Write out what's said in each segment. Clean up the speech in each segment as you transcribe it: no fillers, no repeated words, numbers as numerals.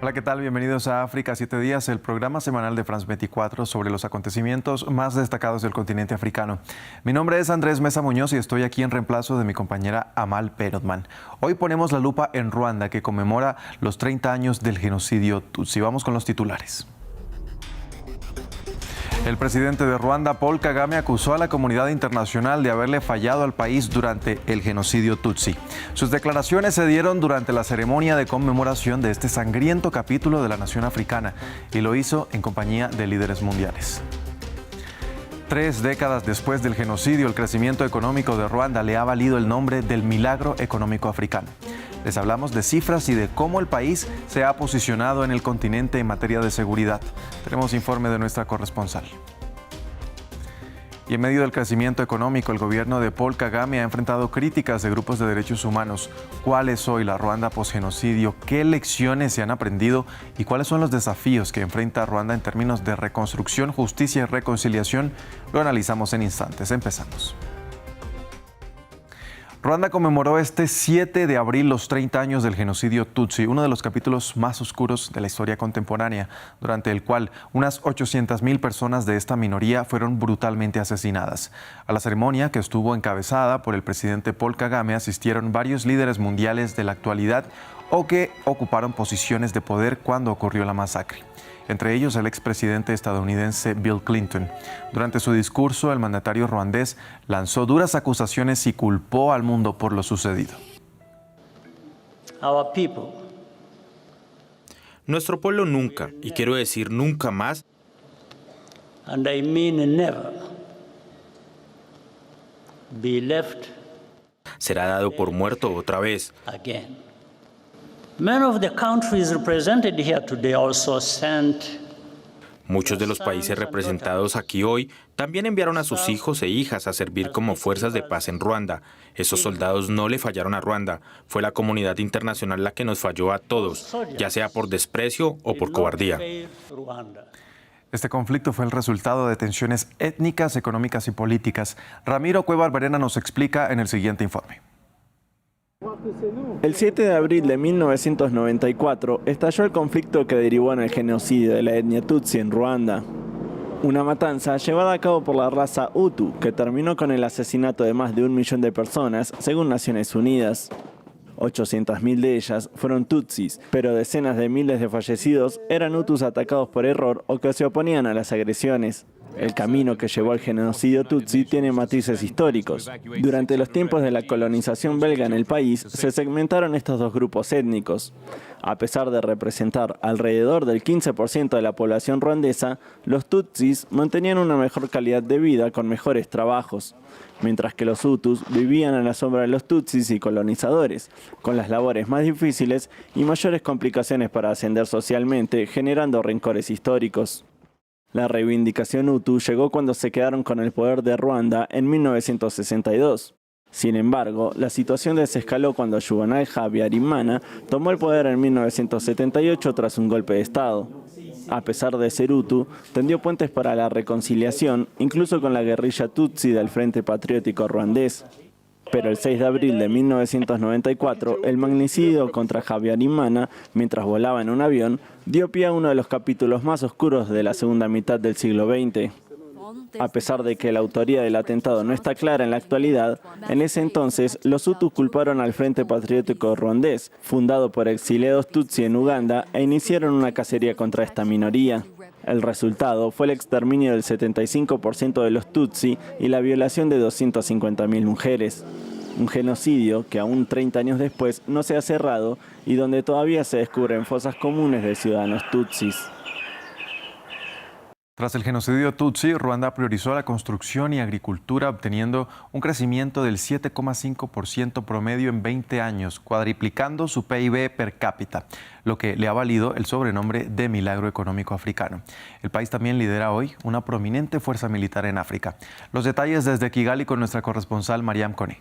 Hola, ¿qué tal? Bienvenidos a África 7 días, el programa semanal de France 24 sobre los acontecimientos más destacados del continente africano. Mi nombre es Andrés Mesa Muñoz y estoy aquí en reemplazo de mi compañera Amal Perotman. Hoy ponemos la lupa en Ruanda, que conmemora los 30 años del genocidio Tutsi. Vamos con los titulares. El presidente de Ruanda, Paul Kagame, acusó a la comunidad internacional de haberle fallado al país durante el genocidio Tutsi. Sus declaraciones se dieron durante la ceremonia de conmemoración de este sangriento capítulo de la nación africana y lo hizo en compañía de líderes mundiales. 3 décadas después del genocidio, el crecimiento económico de Ruanda le ha valido el nombre del milagro económico africano. Les hablamos de cifras y de cómo el país se ha posicionado en el continente en materia de seguridad. Tenemos informe de nuestra corresponsal. Y en medio del crecimiento económico, el gobierno de Paul Kagame ha enfrentado críticas de grupos de derechos humanos. ¿Cuál es hoy la Ruanda posgenocidio? ¿Qué lecciones se han aprendido? ¿Y cuáles son los desafíos que enfrenta Ruanda en términos de reconstrucción, justicia y reconciliación? Lo analizamos en instantes. Empezamos. Ruanda conmemoró este 7 de abril los 30 años del genocidio Tutsi, uno de los capítulos más oscuros de la historia contemporánea, durante el cual unas 800,000 personas de esta minoría fueron brutalmente asesinadas. A la ceremonia, que estuvo encabezada por el presidente Paul Kagame, asistieron varios líderes mundiales de la actualidad o que ocuparon posiciones de poder cuando ocurrió la masacre. Entre ellos el expresidente estadounidense Bill Clinton. Durante su discurso, el mandatario ruandés lanzó duras acusaciones y culpó al mundo por lo sucedido. Nuestro pueblo nunca, y quiero decir nunca más, and I mean never, be left será dado por muerto otra vez. again. Many of the countries represented here today also sent Muchos de los países representados aquí hoy también enviaron a sus hijos e hijas a servir como fuerzas de paz en Ruanda. Esos soldados no le fallaron a Ruanda. Fue la comunidad internacional la que nos falló a todos, ya sea por desprecio o por cobardía. Este conflicto fue el resultado de tensiones étnicas, económicas y políticas. Ramiro Cueva Albarena nos explica en el siguiente informe. El 7 de abril de 1994 estalló el conflicto que derivó en el genocidio de la etnia Tutsi en Ruanda. Una matanza llevada a cabo por la raza Hutu que terminó con el asesinato de más de 1 millón de personas, según Naciones Unidas. 800,000 de ellas fueron Tutsis, pero decenas de miles de fallecidos eran Hutus atacados por error o que se oponían a las agresiones. El camino que llevó al genocidio Tutsi tiene matices históricos. Durante los tiempos de la colonización belga en el país, se segmentaron estos dos grupos étnicos. A pesar de representar alrededor del 15% de la población ruandesa, los Tutsis mantenían una mejor calidad de vida con mejores trabajos, mientras que los Hutus vivían a la sombra de los Tutsis y colonizadores, con las labores más difíciles y mayores complicaciones para ascender socialmente, generando rencores históricos. La reivindicación Hutu llegó cuando se quedaron con el poder de Ruanda en 1962. Sin embargo, la situación desescaló cuando Juvenal Habyarimana tomó el poder en 1978 tras un golpe de Estado. A pesar de ser Hutu, tendió puentes para la reconciliación, incluso con la guerrilla Tutsi del Frente Patriótico Ruandés. Pero el 6 de abril de 1994, el magnicidio contra Habyarimana, mientras volaba en un avión, dio pie a uno de los capítulos más oscuros de la segunda mitad del siglo XX. A pesar de que la autoría del atentado no está clara en la actualidad, en ese entonces los Hutus culparon al Frente Patriótico Ruandés, fundado por exiliados Tutsi en Uganda, e iniciaron una cacería contra esta minoría. El resultado fue el exterminio del 75% de los Tutsi y la violación de 250,000 mujeres. Un genocidio que aún 30 años después no se ha cerrado y donde todavía se descubren fosas comunes de ciudadanos Tutsis. Tras el genocidio Tutsi, Ruanda priorizó la construcción y agricultura, obteniendo un crecimiento del 7,5% promedio en 20 años, cuadriplicando su PIB per cápita, lo que le ha valido el sobrenombre de milagro económico africano. El país también lidera hoy una prominente fuerza militar en África. Los detalles desde Kigali con nuestra corresponsal Mariam Kone.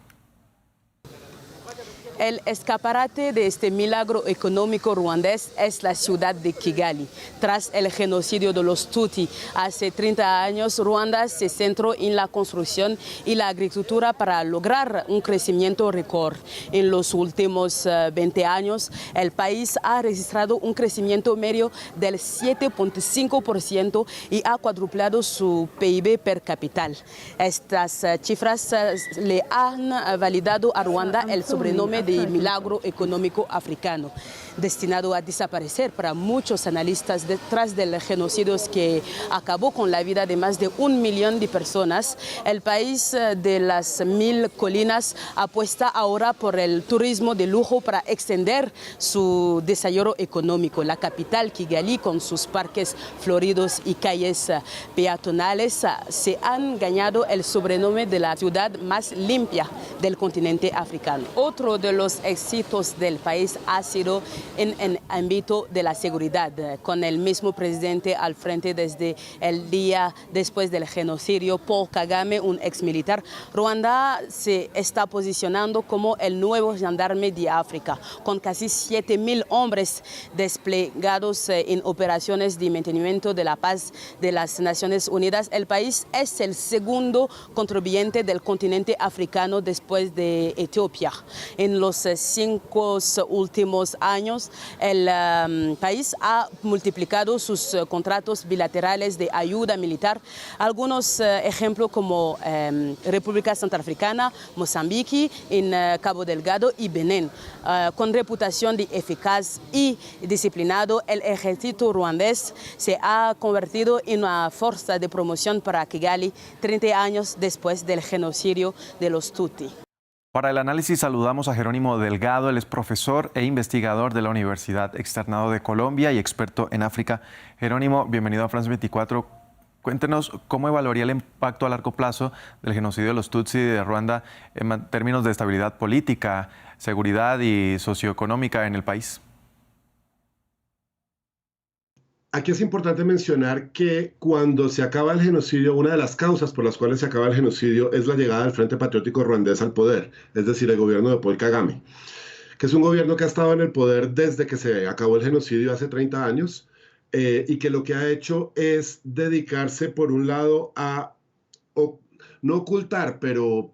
El escaparate de este milagro económico ruandés es la ciudad de Kigali. Tras el genocidio de los Tutsi hace 30 años, Ruanda se centró en la construcción y la agricultura para lograr un crecimiento récord. En los últimos 20 años, el país ha registrado un crecimiento medio del 7.5% y ha cuadruplado su PIB per cápita. Estas cifras le han validado a Ruanda el sobrenombre de milagro económico africano, destinado a desaparecer para muchos analistas detrás del genocidio que acabó con la vida de más de 1 millón de personas. El país de las 1000 colinas apuesta ahora por el turismo de lujo para extender su desarrollo económico. La capital, Kigali, con sus parques floridos y calles peatonales, se han ganado el sobrenombre de la ciudad más limpia del continente africano. Otro de los éxitos del país ha sido en el ámbito de la seguridad, con el mismo presidente al frente desde el día después del genocidio. Paul Kagame, un exmilitar, Ruanda se está posicionando como el nuevo gendarme de África, con casi 7.000 hombres desplegados en operaciones de mantenimiento de la paz de las Naciones Unidas. El país es el segundo contribuyente del continente africano después de Etiopía. En los 5 últimos años, el país ha multiplicado sus contratos bilaterales de ayuda militar. Algunos ejemplos como República Centroafricana, Mozambique, en Cabo Delgado y Benín. Con reputación de eficaz y disciplinado, el ejército ruandés se ha convertido en una fuerza de promoción para Kigali 30 años después del genocidio de los Tutsi. Para el análisis saludamos a Jerónimo Delgado, él es profesor e investigador de la Universidad Externado de Colombia y experto en África. Jerónimo, bienvenido a France 24. Cuéntenos cómo evaluaría el impacto a largo plazo del genocidio de los Tutsi de Ruanda en términos de estabilidad política, seguridad y socioeconómica en el país. Aquí es importante mencionar que cuando se acaba el genocidio, una de las causas por las cuales se acaba el genocidio es la llegada del Frente Patriótico Ruandés al poder, es decir, el gobierno de Paul Kagame, que es un gobierno que ha estado en el poder desde que se acabó el genocidio hace 30 años y que lo que ha hecho es dedicarse, por un lado, a no ocultar, pero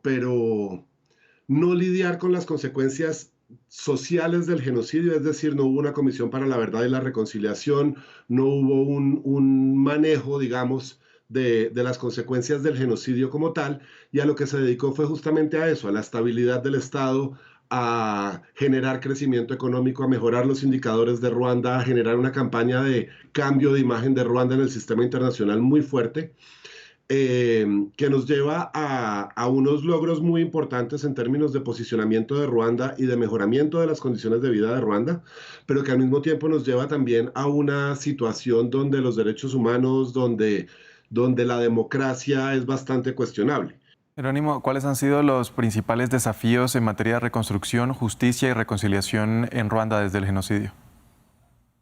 no lidiar con las consecuencias sociales del genocidio, es decir, no hubo una comisión para la verdad y la reconciliación, no hubo un manejo, digamos, de las consecuencias del genocidio como tal, y a lo que se dedicó fue justamente a eso, a la estabilidad del Estado, a generar crecimiento económico, a mejorar los indicadores de Ruanda, a generar una campaña de cambio de imagen de Ruanda en el sistema internacional muy fuerte, que nos lleva a unos logros muy importantes en términos de posicionamiento de Ruanda y de mejoramiento de las condiciones de vida de Ruanda, pero que al mismo tiempo nos lleva también a una situación donde los derechos humanos, donde la democracia es bastante cuestionable. Jerónimo, ¿cuáles han sido los principales desafíos en materia de reconstrucción, justicia y reconciliación en Ruanda desde el genocidio?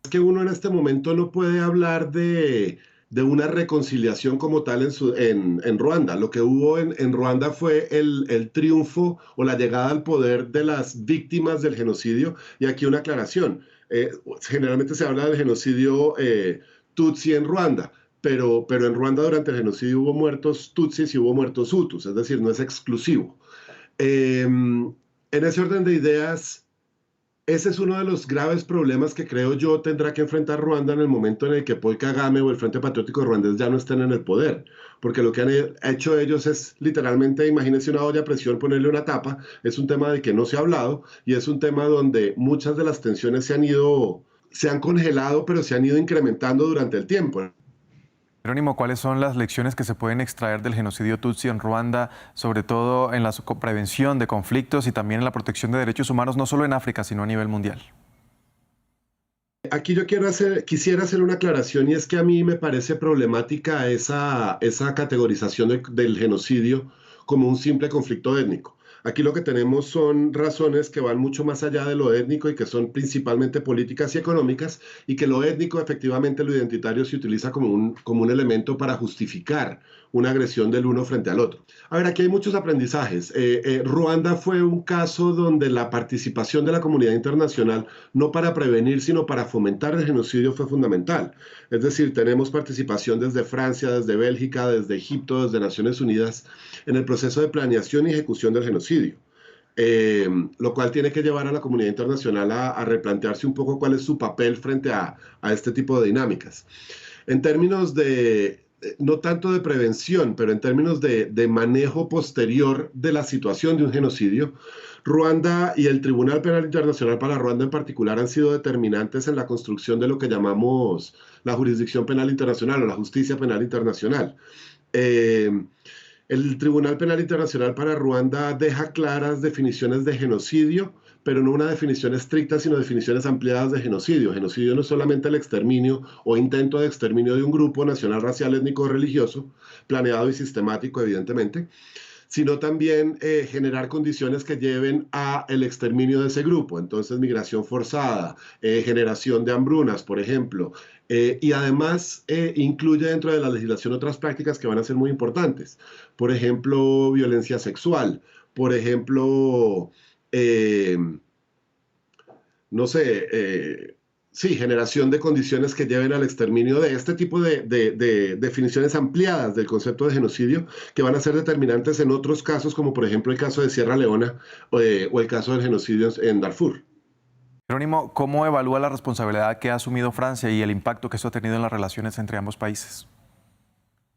Es que uno en este momento no puede hablar de una reconciliación como tal en Ruanda. Lo que hubo en Ruanda fue el triunfo o la llegada al poder de las víctimas del genocidio. Y aquí una aclaración. Generalmente se habla del genocidio Tutsi en Ruanda, pero en Ruanda durante el genocidio hubo muertos Tutsis y hubo muertos Hutus, es decir, no es exclusivo. En ese orden de ideas, ese es uno de los graves problemas que creo yo tendrá que enfrentar Ruanda en el momento en el que Paul Kagame o el Frente Patriótico Ruandés ya no estén en el poder. Porque lo que han hecho ellos es literalmente, imagínense una olla a presión, ponerle una tapa. Es un tema del que no se ha hablado y es un tema donde muchas de las tensiones se han congelado, pero se han ido incrementando durante el tiempo. Jerónimo, ¿cuáles son las lecciones que se pueden extraer del genocidio Tutsi en Ruanda, sobre todo en la prevención de conflictos y también en la protección de derechos humanos, no solo en África, sino a nivel mundial? Aquí yo quisiera hacer una aclaración, y es que a mí me parece problemática esa categorización del genocidio como un simple conflicto étnico. Aquí lo que tenemos son razones que van mucho más allá de lo étnico y que son principalmente políticas y económicas, y que lo étnico, efectivamente, lo identitario se utiliza como un elemento para justificar una agresión del uno frente al otro. A ver, aquí hay muchos aprendizajes. Ruanda fue un caso donde la participación de la comunidad internacional, no para prevenir, sino para fomentar el genocidio, fue fundamental. Es decir, tenemos participación desde Francia, desde Bélgica, desde Egipto, desde Naciones Unidas, en el proceso de planeación y ejecución del genocidio. Lo cual tiene que llevar a la comunidad internacional a replantearse un poco cuál es su papel frente a este tipo de dinámicas. En términos de, no tanto de prevención, pero en términos de manejo posterior de la situación de un genocidio, Ruanda y el Tribunal Penal Internacional para Ruanda en particular han sido determinantes en la construcción de lo que llamamos la jurisdicción penal internacional o la justicia penal internacional. El Tribunal Penal Internacional para Ruanda deja claras definiciones de genocidio, pero no una definición estricta, sino definiciones ampliadas de genocidio. Genocidio no es solamente el exterminio o intento de exterminio de un grupo nacional, racial, étnico o religioso, planeado y sistemático, evidentemente, sino también generar condiciones que lleven a el exterminio de ese grupo. Entonces, migración forzada, generación de hambrunas, por ejemplo, y además incluye dentro de la legislación otras prácticas que van a ser muy importantes. Por ejemplo, violencia sexual, por ejemplo, no sé, sí, generación de condiciones que lleven al exterminio de este tipo de definiciones ampliadas del concepto de genocidio, que van a ser determinantes en otros casos, como por ejemplo el caso de Sierra Leona o el caso del genocidio en Darfur. Jerónimo, ¿cómo evalúa la responsabilidad que ha asumido Francia y el impacto que eso ha tenido en las relaciones entre ambos países?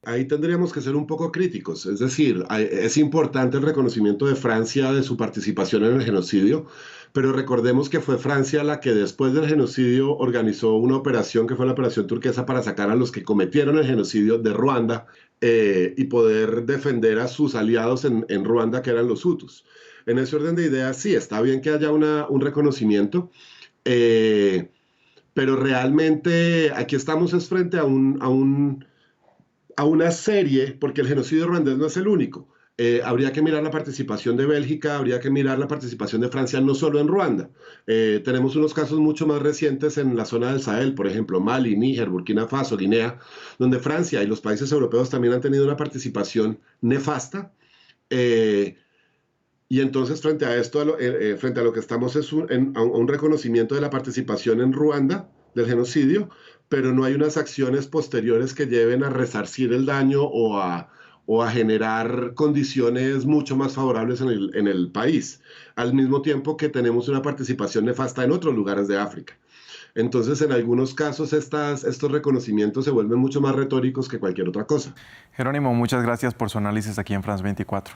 Ahí tendríamos que ser un poco críticos, es decir, es importante el reconocimiento de Francia de su participación en el genocidio, pero recordemos que fue Francia la que después del genocidio organizó una operación que fue la Operación Turquesa para sacar a los que cometieron el genocidio de Ruanda y poder defender a sus aliados en Ruanda, que eran los hutus. En ese orden de ideas, sí, está bien que haya un reconocimiento, pero realmente aquí estamos es frente a una serie, porque el genocidio ruandés no es el único. Habría que mirar la participación de Bélgica, habría que mirar la participación de Francia, no solo en Ruanda. Tenemos unos casos mucho más recientes en la zona del Sahel, por ejemplo, Mali, Níger, Burkina Faso, Guinea, donde Francia y los países europeos también han tenido una participación nefasta. Y entonces, frente a esto, frente a lo que estamos es a un reconocimiento de la participación en Ruanda, del genocidio, pero no hay unas acciones posteriores que lleven a resarcir el daño o a generar condiciones mucho más favorables en el país, al mismo tiempo que tenemos una participación nefasta en otros lugares de África. Entonces, en algunos casos, estos reconocimientos se vuelven mucho más retóricos que cualquier otra cosa. Jerónimo, muchas gracias por su análisis aquí en France 24.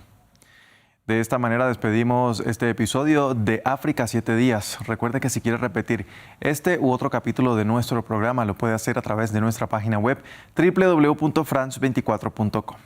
De esta manera despedimos este episodio de África 7 días. Recuerde que si quiere repetir este u otro capítulo de nuestro programa, lo puede hacer a través de nuestra página web www.france24.com.